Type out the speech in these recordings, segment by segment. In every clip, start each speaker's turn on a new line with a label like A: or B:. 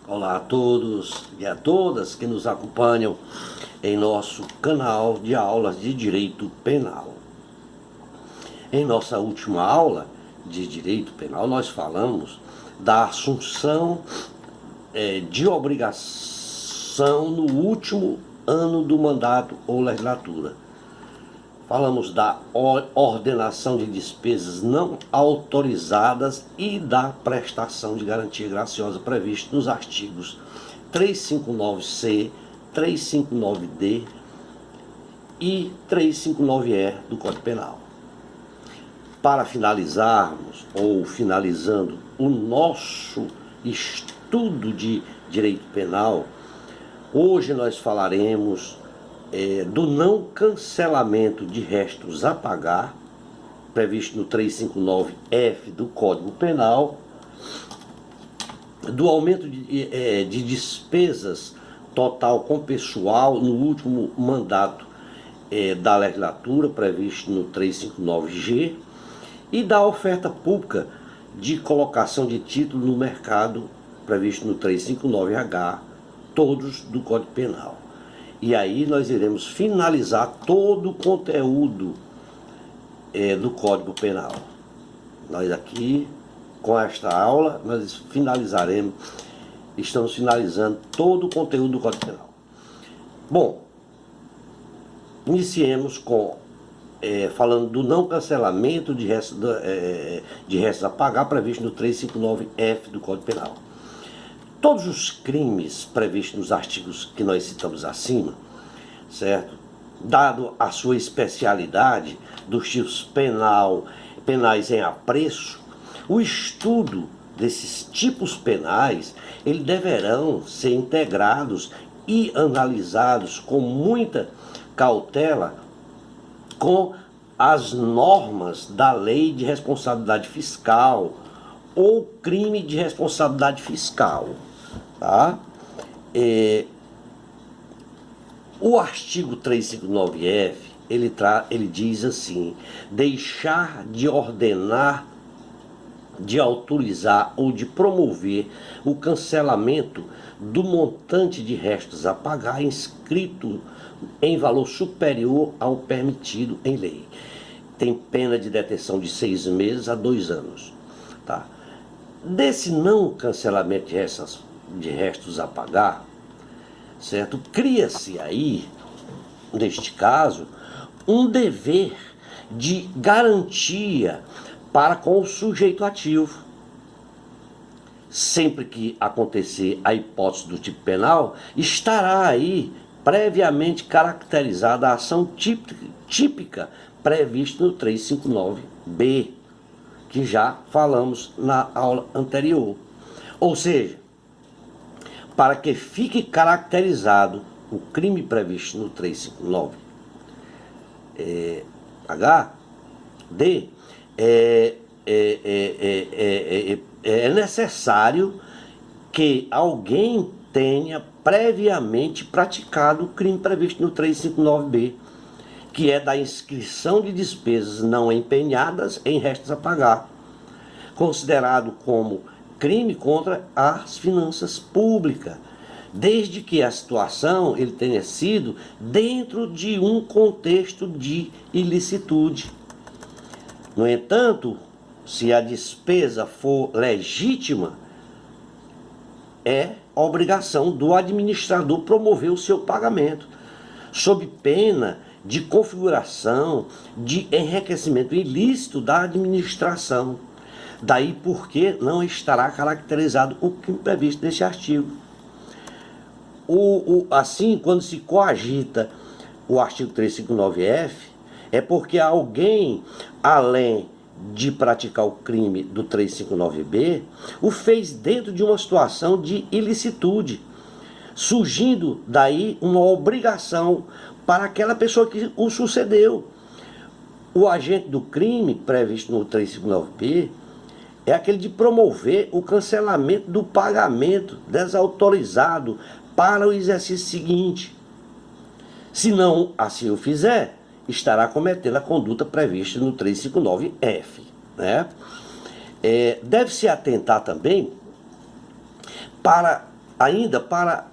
A: Olá a todos e a todas que nos acompanham em nosso canal de aulas de Direito Penal. Em nossa última aula de Direito Penal, nós falamos da assunção de obrigação no último ano do mandato ou legislatura. Falamos da ordenação de despesas não autorizadas e da prestação de garantia graciosa prevista nos artigos 359-C, 359-D e 359-E do Código Penal. Para finalizarmos, ou finalizando o nosso estudo de direito penal, hoje nós falaremos do não cancelamento de restos a pagar, previsto no 359-F do Código Penal, do aumento de despesas total com pessoal no último mandato da legislatura, previsto no 359-G, e da oferta pública de colocação de título no mercado, previsto no 359-H, todos do Código Penal. E aí nós iremos finalizar todo o conteúdo do Código Penal. Nós aqui, com esta aula, nós estamos finalizando todo o conteúdo do Código Penal. Bom, iniciemos falando do não cancelamento de restos a pagar, previsto no 359-F do Código Penal. Todos os crimes previstos nos artigos que nós citamos acima, certo? Dado a sua especialidade dos tipos penais em apreço, o estudo desses tipos penais, eles deverão ser integrados e analisados com muita cautela com as normas da Lei de Responsabilidade Fiscal ou crime de responsabilidade fiscal. Tá? O artigo 359-F, ele diz assim: deixar de ordenar, de autorizar ou de promover o cancelamento do montante de restos a pagar inscrito em valor superior ao permitido em lei. Tem pena de detenção de 6 meses a 2 anos. Tá? Desse não cancelamento de restos a pagar, certo? Cria-se aí, neste caso, um dever de garantia para com o sujeito ativo. Sempre que acontecer a hipótese do tipo penal, estará aí previamente caracterizada a ação típica prevista no 359-B, que já falamos na aula anterior. Ou seja, para que fique caracterizado o crime previsto no 359-D, é necessário que alguém tenha previamente praticado o crime previsto no 359-B, que é da inscrição de despesas não empenhadas em restos a pagar, considerado como crime contra as finanças públicas, desde que a situação ele tenha sido dentro de um contexto de ilicitude. No entanto, se a despesa for legítima, é obrigação do administrador promover o seu pagamento, sob pena de configuração de enriquecimento ilícito da administração. Daí porque não estará caracterizado o crime previsto neste artigo. Assim, quando se coagita o artigo 359-F, é porque alguém, além de praticar o crime do 359-B, o fez dentro de uma situação de ilicitude, surgindo daí uma obrigação para aquela pessoa que o sucedeu. O agente do crime previsto no 359-B é aquele de promover o cancelamento do pagamento desautorizado para o exercício seguinte. Se não assim o fizer, estará cometendo a conduta prevista no 359-F. Né? Deve-se atentar também para ainda para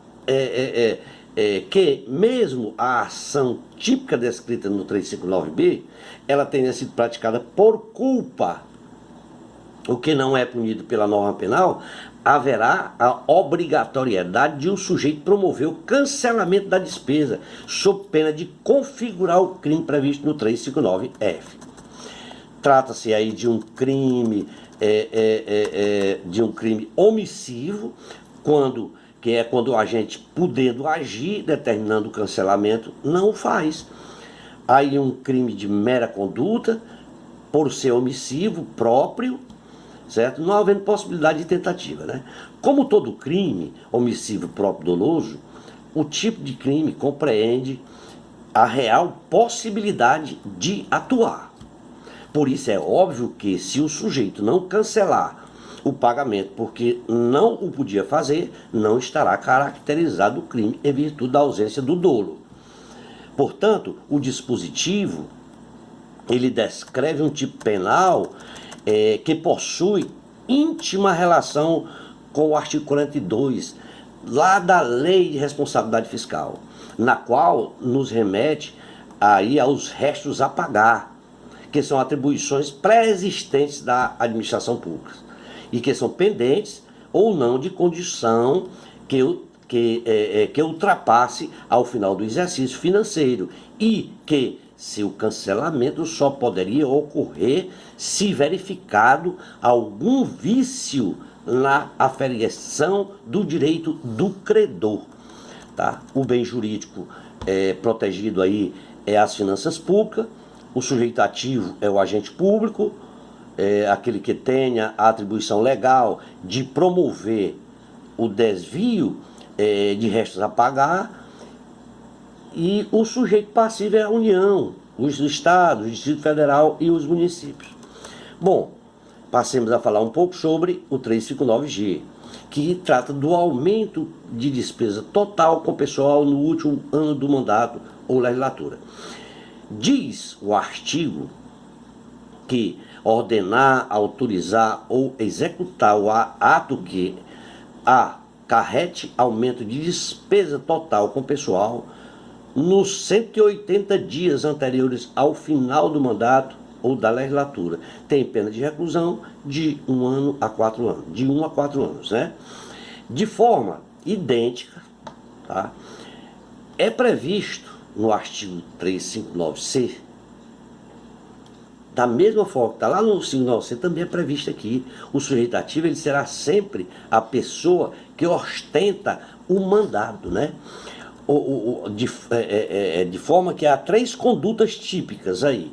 A: que mesmo a ação típica descrita no 359B, ela tenha sido praticada por culpa, o que não é punido pela norma penal, haverá a obrigatoriedade de o sujeito promover o cancelamento da despesa, sob pena de configurar o crime previsto no 359F. Trata-se aí de um crime, omissivo, que é quando o agente, podendo agir, determinando o cancelamento, não o faz. Aí um crime de mera conduta, por ser omissivo próprio, certo? Não havendo possibilidade de tentativa, né? Como todo crime omissivo próprio doloso, o tipo de crime compreende a real possibilidade de atuar. Por isso é óbvio que se o sujeito não cancelar o pagamento porque não o podia fazer, não estará caracterizado o crime em virtude da ausência do dolo. Portanto, o dispositivo, ele descreve um tipo penal que possui íntima relação com o artigo 42, lá da Lei de Responsabilidade Fiscal, na qual nos remete aí aos restos a pagar, que são atribuições pré-existentes da administração pública e que são pendentes ou não de condição que ultrapasse ao final do exercício financeiro e que seu cancelamento só poderia ocorrer se verificado algum vício na aferição do direito do credor. Tá? O bem jurídico protegido aí é as finanças públicas, o sujeito ativo é o agente público, aquele que tenha a atribuição legal de promover o desvio de restos a pagar, e o sujeito passivo é a União, os estados, o Distrito Federal e os municípios. Bom, passemos a falar um pouco sobre o 359G, que trata do aumento de despesa total com o pessoal no último ano do mandato ou legislatura. Diz o artigo que ordenar, autorizar ou executar o ato que acarrete aumento de despesa total com o pessoal nos 180 dias anteriores ao final do mandato ou da legislatura tem pena de reclusão de 1 ano a 4 anos, de 1 a 4 anos, né? De forma idêntica, tá? É previsto no artigo 359C, da mesma forma que está lá no 559C, também é previsto aqui, o sujeito ativo ele será sempre a pessoa que ostenta o mandado, né? De forma que há 3 condutas típicas aí,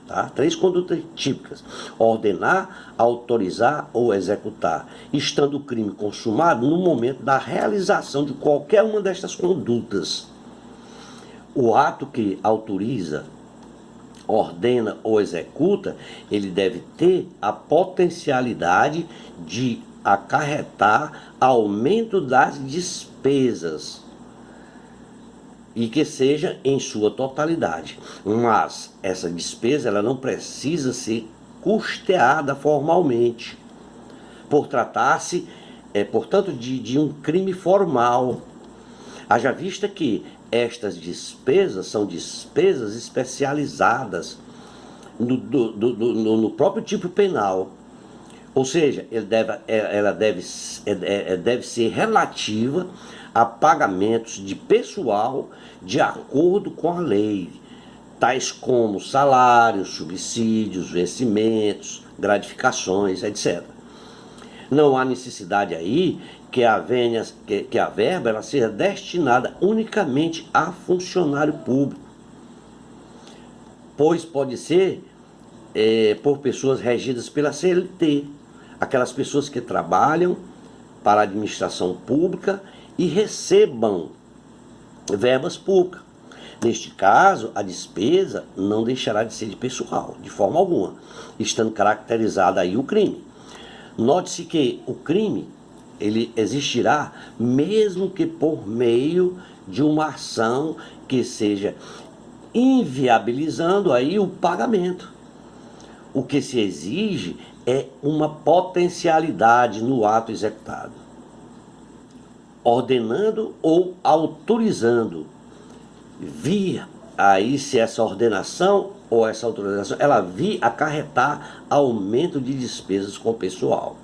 A: tá? 3 condutas típicas: ordenar, autorizar ou executar, estando o crime consumado no momento da realização de qualquer uma destas condutas. O ato que autoriza, ordena ou executa, ele deve ter a potencialidade de acarretar aumento das despesas e que seja em sua totalidade. Mas essa despesa ela não precisa ser custeada formalmente, por tratar-se, portanto, de um crime formal. Haja vista que estas despesas são despesas especializadas no próprio tipo penal. Ou seja, ela deve ser relativa a pagamentos de pessoal de acordo com a lei, tais como salários, subsídios, vencimentos, gratificações, etc. Não há necessidade aí que a verba ela seja destinada unicamente a funcionário público, pois pode ser por pessoas regidas pela CLT, aquelas pessoas que trabalham para a administração pública e recebam verbas públicas. Neste caso, a despesa não deixará de ser de pessoal, de forma alguma, estando caracterizado aí o crime. Note-se que o crime ele existirá mesmo que por meio de uma ação que seja inviabilizando aí o pagamento. O que se exige é uma potencialidade no ato executado. ordenando ou autorizando. Via aí se essa ordenação ou essa autorização, ela vir acarretar aumento de despesas com o pessoal.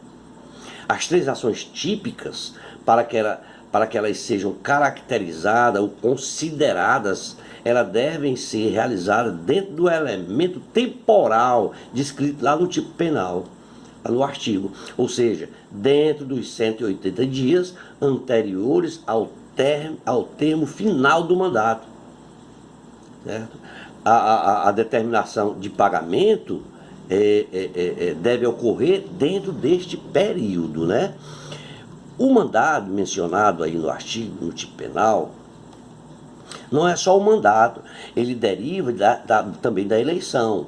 A: As três ações típicas, para que elas sejam caracterizadas ou consideradas, elas devem ser realizadas dentro do elemento temporal descrito lá no tipo penal, lá no artigo. Ou seja, dentro dos 180 dias anteriores ao termo final do mandato. Certo? A determinação de pagamento deve ocorrer dentro deste período, né? O mandado mencionado aí no artigo, no tipo penal, não é só o mandato, ele deriva também da eleição.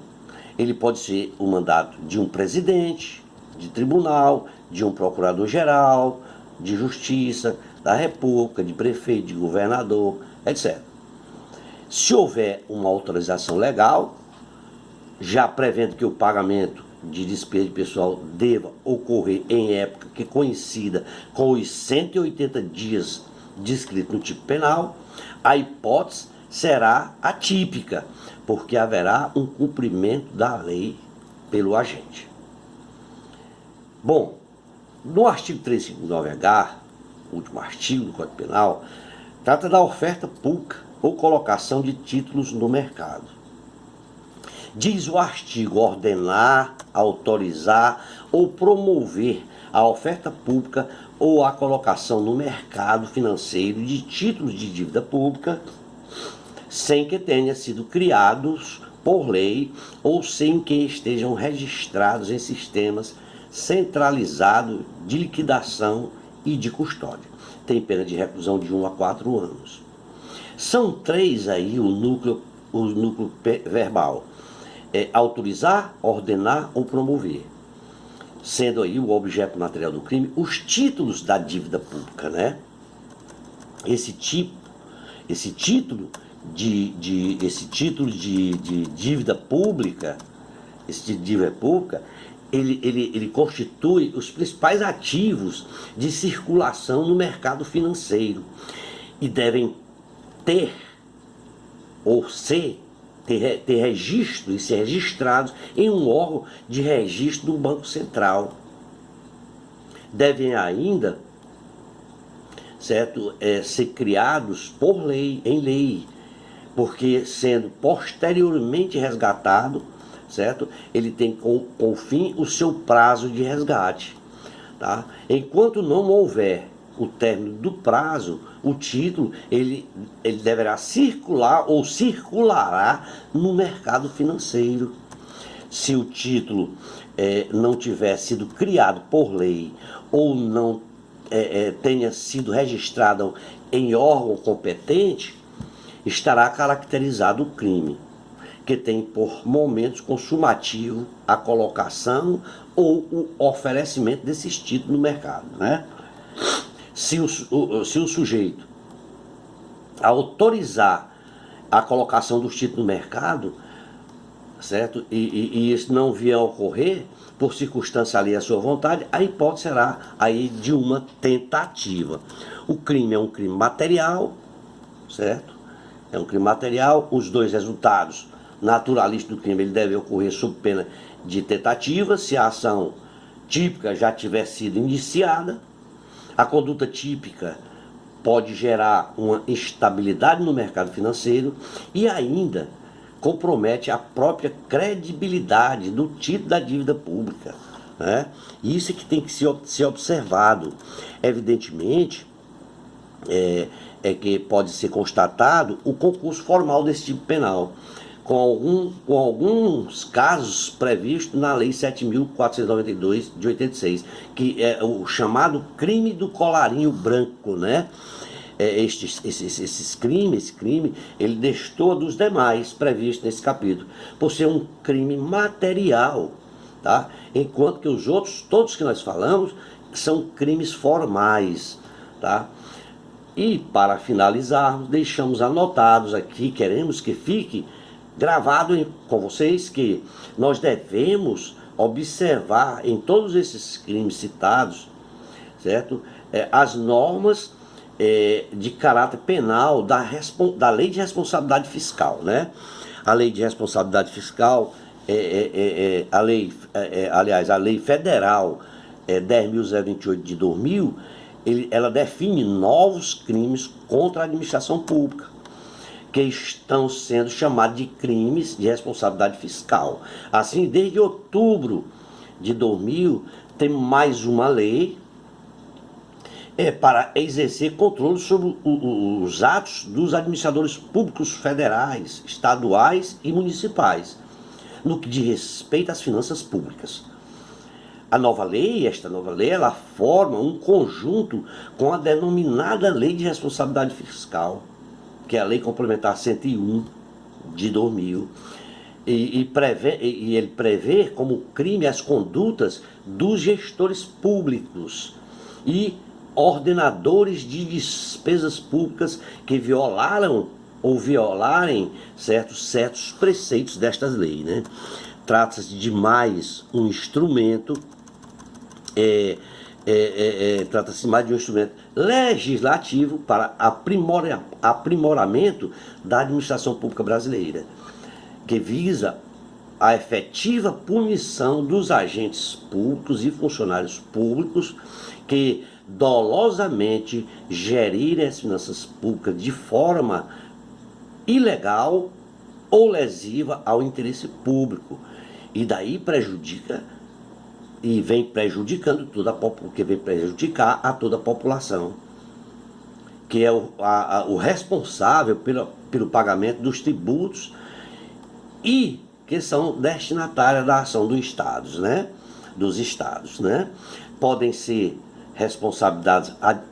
A: Ele pode ser o mandato de um presidente de tribunal, de um procurador-geral, de justiça, da república, de prefeito, de governador, etc. Se houver uma autorização legal, já prevendo que o pagamento de despesa de pessoal deva ocorrer em época que coincida com os 180 dias descritos no tipo penal, a hipótese será atípica, porque haverá um cumprimento da lei pelo agente. Bom, no artigo 359-H, último artigo do Código Penal, trata da oferta pública ou colocação de títulos no mercado. Diz o artigo ordenar, autorizar ou promover a oferta pública ou a colocação no mercado financeiro de títulos de dívida pública sem que tenham sido criados por lei ou sem que estejam registrados em sistemas centralizados de liquidação e de custódia. Tem pena de reclusão de 1 a 4 anos. São três aí o núcleo verbal. Autorizar, ordenar ou promover. Sendo aí o objeto material do crime os títulos da dívida pública, né? Esse título de dívida pública, ele constitui os principais ativos de circulação no mercado financeiro e devem ter registro e ser registrados em um órgão de registro do Banco Central. Devem ainda, certo, ser criados por lei, em lei, porque sendo posteriormente resgatado, certo, ele tem com fim o seu prazo de resgate. Tá? Enquanto não houver o término do prazo, o título ele deverá circular ou circulará no mercado financeiro. Se o título não tiver sido criado por lei ou não tenha sido registrado em órgão competente, estará caracterizado o crime, que tem por momentos consumativo a colocação ou o oferecimento desses títulos no mercado, né? Se o sujeito autorizar a colocação dos títulos no mercado, certo? E isso não vier a ocorrer, por circunstância ali à sua vontade, a hipótese será aí de uma tentativa. O crime é um crime material, certo? É um crime material, os dois resultados naturalistas do crime ele deve ocorrer sob pena de tentativa, se a ação típica já tiver sido iniciada. A conduta típica pode gerar uma instabilidade no mercado financeiro e ainda compromete a própria credibilidade do título da dívida pública, né? Isso é que tem que ser observado. Evidentemente, que pode ser constatado o concurso formal desse tipo penal, com alguns casos previstos na Lei 7.492 de 86, que é o chamado crime do colarinho branco, né? Esse crime, ele destoa dos demais previstos nesse capítulo, por ser um crime material, tá? Enquanto que os outros, todos que nós falamos, são crimes formais, tá? E para finalizar, deixamos anotados aqui, queremos que fique gravado com vocês que nós devemos observar em todos esses crimes citados, certo? As normas de caráter penal da Lei de Responsabilidade Fiscal, né? A Lei de Responsabilidade Fiscal, a Lei Federal 10.028 de 2000, ela define novos crimes contra a administração pública, que estão sendo chamados de crimes de responsabilidade fiscal. Assim, desde outubro de 2000, tem mais uma lei para exercer controle sobre os atos dos administradores públicos federais, estaduais e municipais, no que diz respeito às finanças públicas. Esta nova lei, ela forma um conjunto com a denominada Lei de Responsabilidade Fiscal, que é a Lei Complementar 101 de 2000, e ele prevê como crime as condutas dos gestores públicos e ordenadores de despesas públicas que violaram ou violarem certos preceitos destas leis, né? Trata-se de mais um instrumento, trata-se mais de um instrumento legislativo para aprimoramento da administração pública brasileira, que visa a efetiva punição dos agentes públicos e funcionários públicos que dolosamente gerirem as finanças públicas de forma ilegal ou lesiva ao interesse público, e daí vem prejudicando porque vem prejudicar a toda a população, que é o responsável pelo pagamento dos tributos e que são destinatárias da ação dos estados, né? Podem ser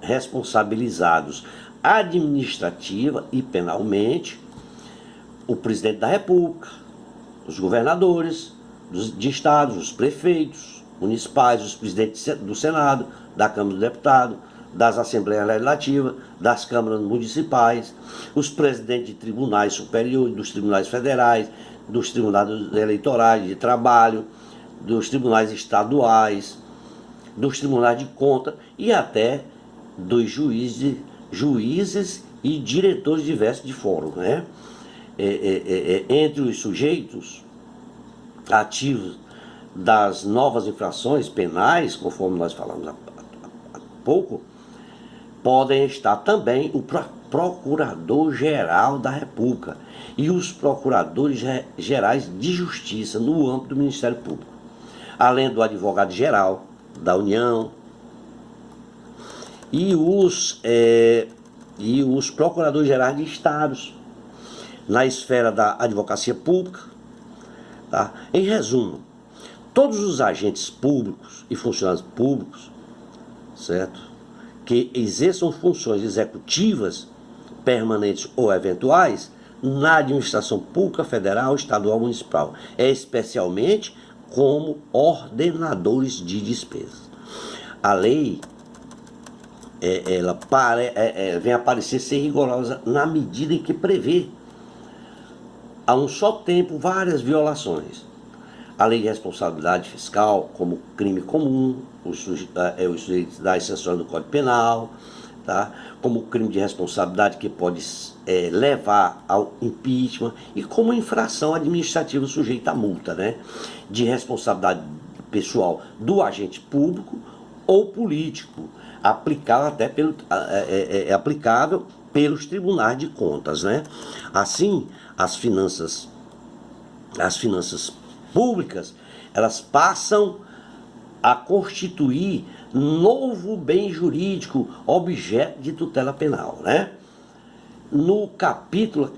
A: responsabilizados administrativa e penalmente o presidente da República, os governadores de estados, os prefeitos municipais, os presidentes do Senado, da Câmara dos Deputados, das Assembleias Legislativas, das câmaras municipais, os presidentes de tribunais superiores, dos tribunais federais, dos tribunais eleitorais de trabalho, dos tribunais estaduais, dos tribunais de conta e até dos juízes e diretores diversos de fórum, né? Entre os sujeitos ativos das novas infrações penais, conforme nós falamos há pouco, podem estar também o Procurador-Geral da República e os Procuradores Gerais de Justiça no âmbito do Ministério Público, além do Advogado-Geral da União e os Procuradores Gerais de Estados na esfera da advocacia pública, tá? Em resumo, todos os agentes públicos e funcionários públicos, certo, que exerçam funções executivas permanentes ou eventuais na administração pública federal, estadual, municipal, especialmente como ordenadores de despesas. A lei ela vem a parecer ser rigorosa na medida em que prevê a um só tempo várias violações. A Lei de Responsabilidade Fiscal como crime comum, os sujeitos das exceções do Código Penal, tá? Como crime de responsabilidade que pode levar ao impeachment, e como infração administrativa sujeita à multa, né? De responsabilidade pessoal do agente público ou político, aplicável pelos tribunais de contas, né? Assim, as finanças públicas, elas passam a constituir novo bem jurídico objeto de tutela penal, né? No capítulo,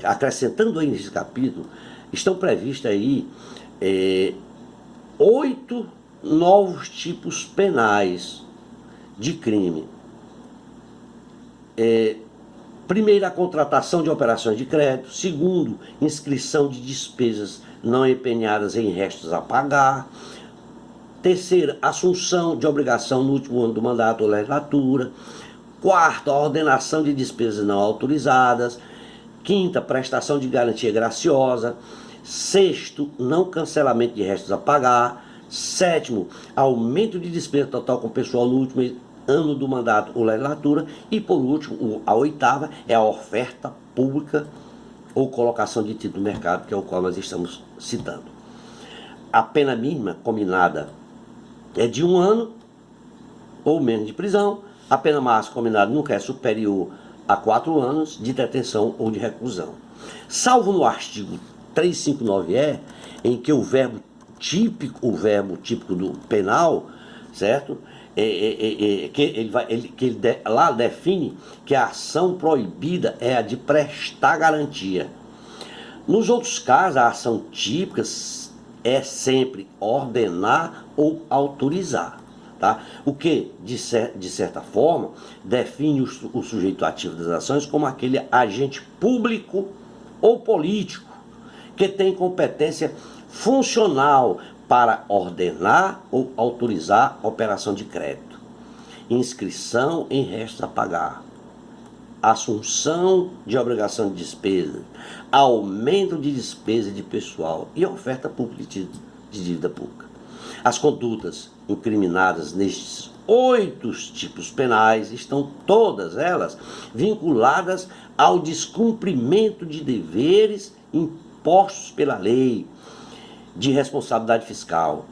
A: acrescentando aí nesse capítulo, estão previstos aí 8 novos tipos penais de crime. Primeiro, a contratação de operações de crédito. Segundo, inscrição de despesas não empenhadas em restos a pagar. Terceiro, assunção de obrigação no último ano do mandato ou legislatura. Quarto, a ordenação de despesas não autorizadas. Quinta, prestação de garantia graciosa. Sexto, não cancelamento de restos a pagar. Sétimo, aumento de despesa total com o pessoal no último ano do mandato ou legislatura. E por último, a oitava é a oferta pública ou colocação de título no mercado, que é o qual nós estamos citando. A pena mínima combinada é de 1 ano ou menos de prisão. A pena máxima combinada nunca é superior a 4 anos de detenção ou de reclusão. Salvo no artigo 359-E, em que o verbo típico do penal, certo? Lá define que a ação proibida é a de prestar garantia. Nos outros casos, a ação típica é sempre ordenar ou autorizar. Tá? O que, de certa forma, define o sujeito ativo das ações como aquele agente público ou político que tem competência funcional para ordenar ou autorizar operação de crédito, inscrição em restos a pagar, assunção de obrigação de despesa, aumento de despesa de pessoal e oferta pública de dívida pública. As condutas incriminadas nestes 8 tipos penais estão todas elas vinculadas ao descumprimento de deveres impostos pela lei de responsabilidade fiscal.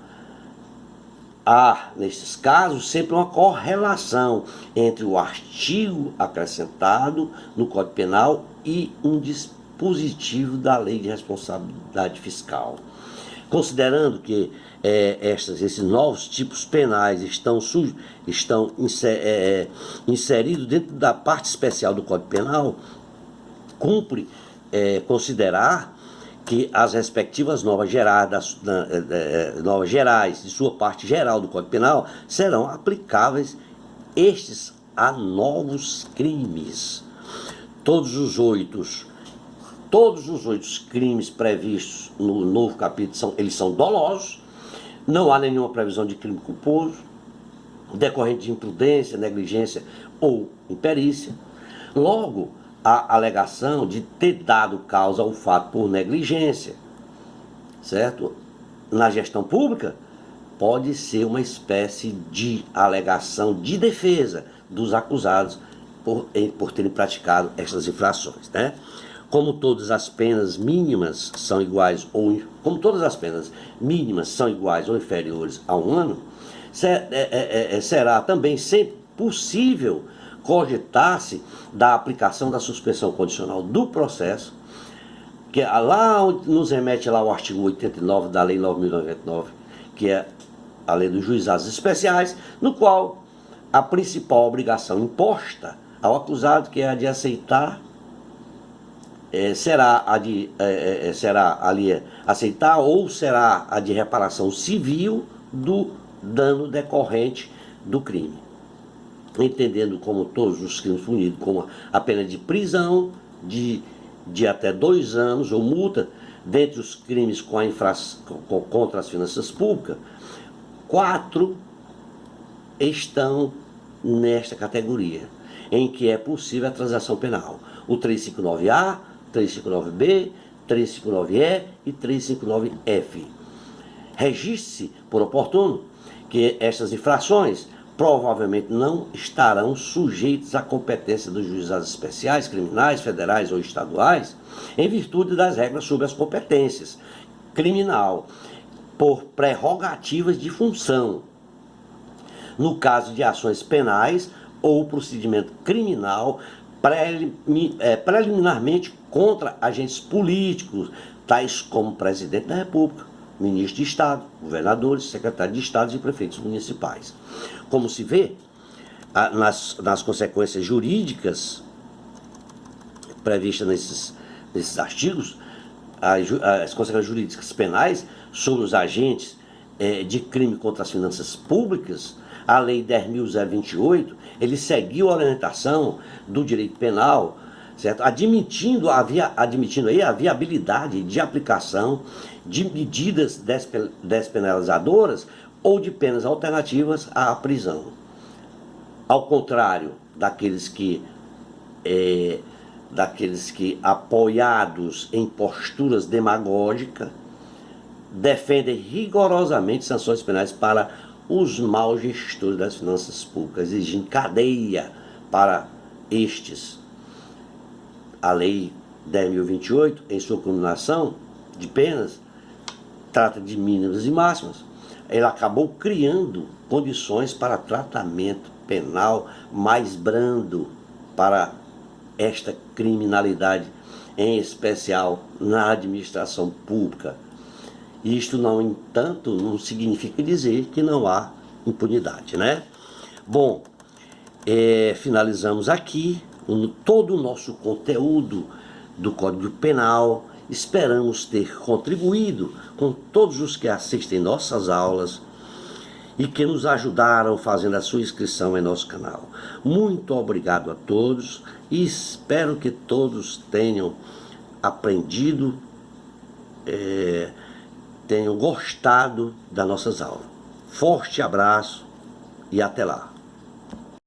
A: Há, nesses casos, sempre uma correlação entre o artigo acrescentado no Código Penal e um dispositivo da Lei de Responsabilidade Fiscal. Considerando que esses novos tipos penais estão inseridos dentro da parte especial do Código Penal, cumpre considerar que as respectivas normas gerais, de sua parte geral do Código Penal, serão aplicáveis estes a novos crimes. Todos os oito crimes previstos no novo capítulo eles são dolosos, não há nenhuma previsão de crime culposo, decorrente de imprudência, negligência ou imperícia. Logo, a alegação de ter dado causa ao fato por negligência, certo? Na gestão pública, pode ser uma espécie de alegação de defesa dos acusados por terem praticado estas infrações, né? Como todas as penas mínimas são iguais ou inferiores a 1 ano, será também sempre possível cogitar-se da aplicação da suspensão condicional do processo, que lá nos remete lá o artigo 89 da Lei 9.099, que é a Lei dos Juizados Especiais, no qual a principal obrigação imposta ao acusado, que é a de aceitar, será a de aceitar ou será a de reparação civil do dano decorrente do crime, entendendo como todos os crimes punidos com a pena de prisão de até 2 anos ou multa. Dentre os crimes contra as finanças públicas, 4 estão nesta categoria, em que é possível a transação penal: o 359A, 359B, 359E e 359F. Registre-se por oportuno que estas infrações provavelmente não estarão sujeitos à competência dos juizados especiais, criminais, federais ou estaduais, em virtude das regras sobre as competências criminal, por prerrogativas de função. No caso de ações penais ou procedimento criminal, preliminarmente contra agentes políticos, tais como presidente da República, ministro de Estado, governadores, secretários de Estado e prefeitos municipais. Como se vê, nas consequências jurídicas previstas nesses artigos, as consequências jurídicas penais sobre os agentes de crime contra as finanças públicas, a Lei 10.028, ele seguiu a orientação do direito penal, certo? Admitindo aí a viabilidade de aplicação de medidas despenalizadoras ou de penas alternativas à prisão. Ao contrário daqueles que apoiados em posturas demagógicas, defendem rigorosamente sanções penais para os maus gestores das finanças públicas, exigindo cadeia para estes. A Lei 10.028, em sua combinação de penas, trata de mínimas e máximas. Ela acabou criando condições para tratamento penal mais brando para esta criminalidade, em especial na administração pública. Isto, no entanto, não significa dizer que não há impunidade, né? Bom, finalizamos aqui todo o nosso conteúdo do Código Penal. Esperamos ter contribuído com todos os que assistem nossas aulas e que nos ajudaram fazendo a sua inscrição em nosso canal. Muito obrigado a todos e espero que todos tenham aprendido, tenham gostado das nossas aulas. Forte abraço e até lá.